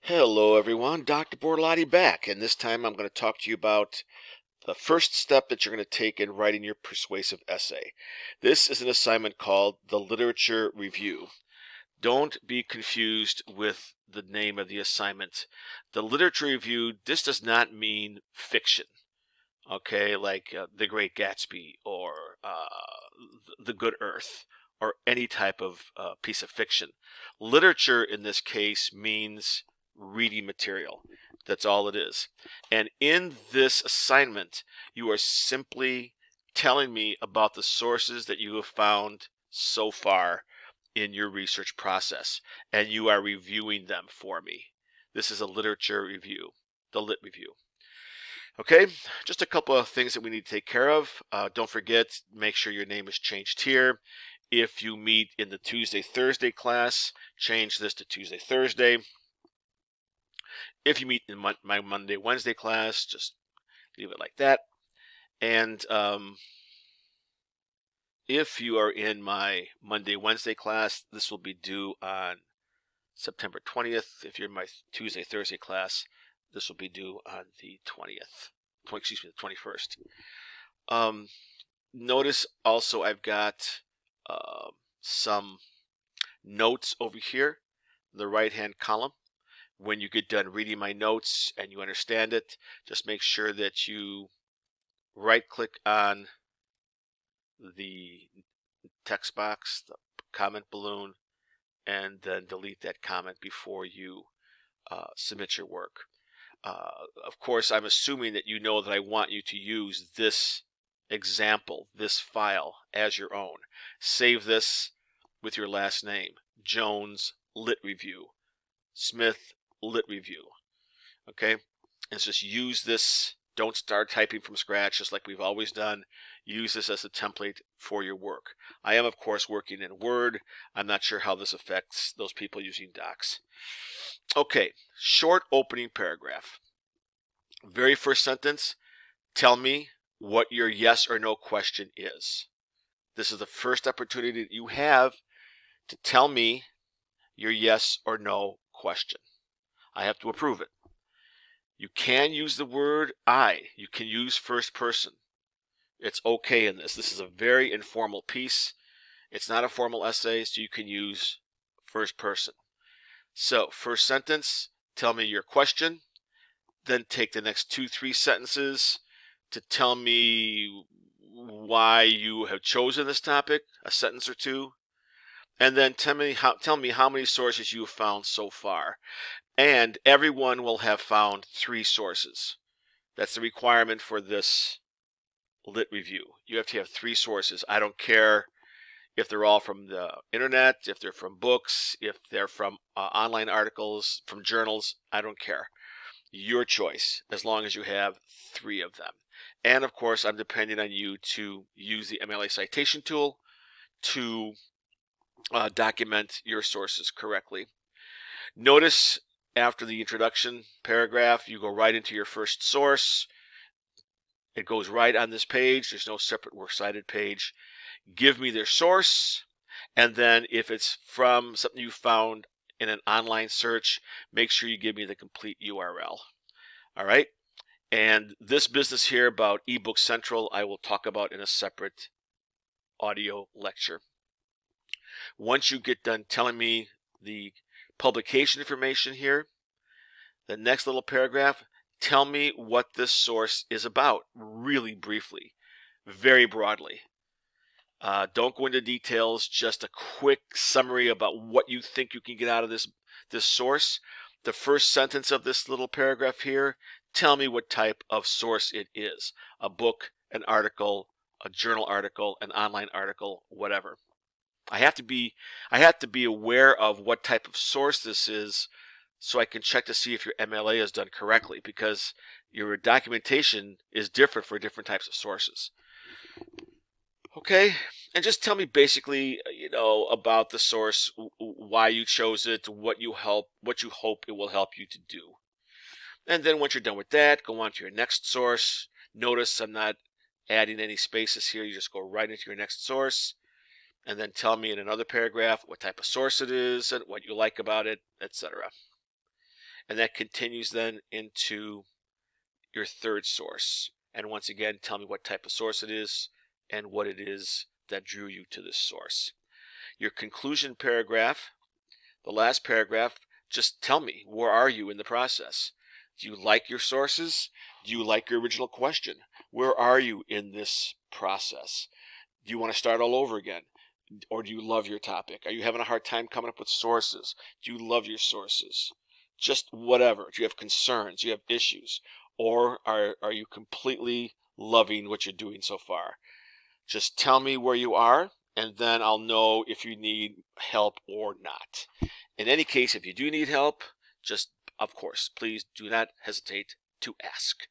Hello everyone, Dr. Bortolotti back, and this time I'm going to talk to you about the first step that you're going to take in writing your persuasive essay. This is an assignment called the Literature Review. Don't be confused with the name of the assignment. The Literature Review, this does not mean fiction, okay, like The Great Gatsby or The Good Earth or any type of piece of fiction. Literature in this case means reading material. That's all it is. And in this assignment, you are simply telling me about the sources that you have found so far in your research process, and you are reviewing them for me. This is a literature review, the Lit Review. Okay, just a couple of things that we need to take care of. Don't forget, make sure your name is changed here. If you meet in the Tuesday-Thursday class, change this to Tuesday-Thursday. If you meet in my Monday-Wednesday class, just leave it like that. And if you are in my Monday-Wednesday class, this will be due on September 20th. If you're in my Tuesday-Thursday class, this will be due on the 20th. Excuse me, the 21st. Notice also I've got some notes over here in the right-hand column. When you get done reading my notes and you understand it, just make sure that you right-click on the text box, the comment balloon, and then delete that comment before you submit your work. Of course, I'm assuming that you know that I want you to use this example, this file, as your own. Save this with your last name, Jones Lit Review, Smith Lit Review. Okay, and just use this. Don't start typing from scratch, just like we've always done. Use this as a template for your work. I am, of course, working in Word. I'm not sure how this affects those people using Docs. Okay, short opening paragraph. Very first sentence, tell me what your yes or no question is. This is the first opportunity that you have to tell me your yes or no question. I have to approve it. You can use the word I. You can use first person. It's okay in this. This is a very informal piece. It's not a formal essay, so you can use first person. So, first sentence, tell me your question. Then take the next 2-3 sentences to tell me why you have chosen this topic, a sentence or two. And then tell me how many sources you have found so far. And everyone will have found 3 sources. That's the requirement for this Lit Review. You have to have 3 sources. I don't care if they're all from the internet, if they're from books, if they're from online articles, from journals. I don't care. Your choice, as long as you have 3 of them. And of course, I'm depending on you to use the MLA citation tool to document your sources correctly. Notice after the introduction paragraph, you go right into your first source. It goes right on this page. There's no separate works cited page. Give me their source, and then if it's from something you found in an online search, make sure you give me the complete URL. All right? And this business here about eBook Central, I will talk about in a separate audio lecture. Once you get done telling me the publication information here, the next little paragraph, tell me what this source is about, really briefly, very broadly. Don't go into details, just a quick summary about what you think you can get out of this source. The first sentence of this little paragraph here, tell me what type of source it is. A book, an article, a journal article, an online article, whatever. I have to be aware of what type of source this is so I can check to see if your MLA is done correctly, because your documentation is different for different types of sources. Okay, and just tell me basically, about the source, why you chose it, what you hope it will help you to do. And then once you're done with that, go on to your next source. Notice I'm not adding any spaces here. You just go right into your next source, and then tell me in another paragraph what type of source it is and what you like about it, etc. And that continues then into your third source. And once again, tell me what type of source it is and what it is that drew you to this source. Your conclusion paragraph, the last paragraph, just tell me, where are you in the process? Do you like your sources? Do you like your original question? Where are you in this process? Do you want to start all over again? Or do you love your topic? Are you having a hard time coming up with sources? Do you love your sources? Just whatever. Do you have concerns? Do you have issues? Or are you completely loving what you're doing so far? Just tell me where you are, and then I'll know if you need help or not. In any case, if you do need help, just, of course, please do not hesitate to ask.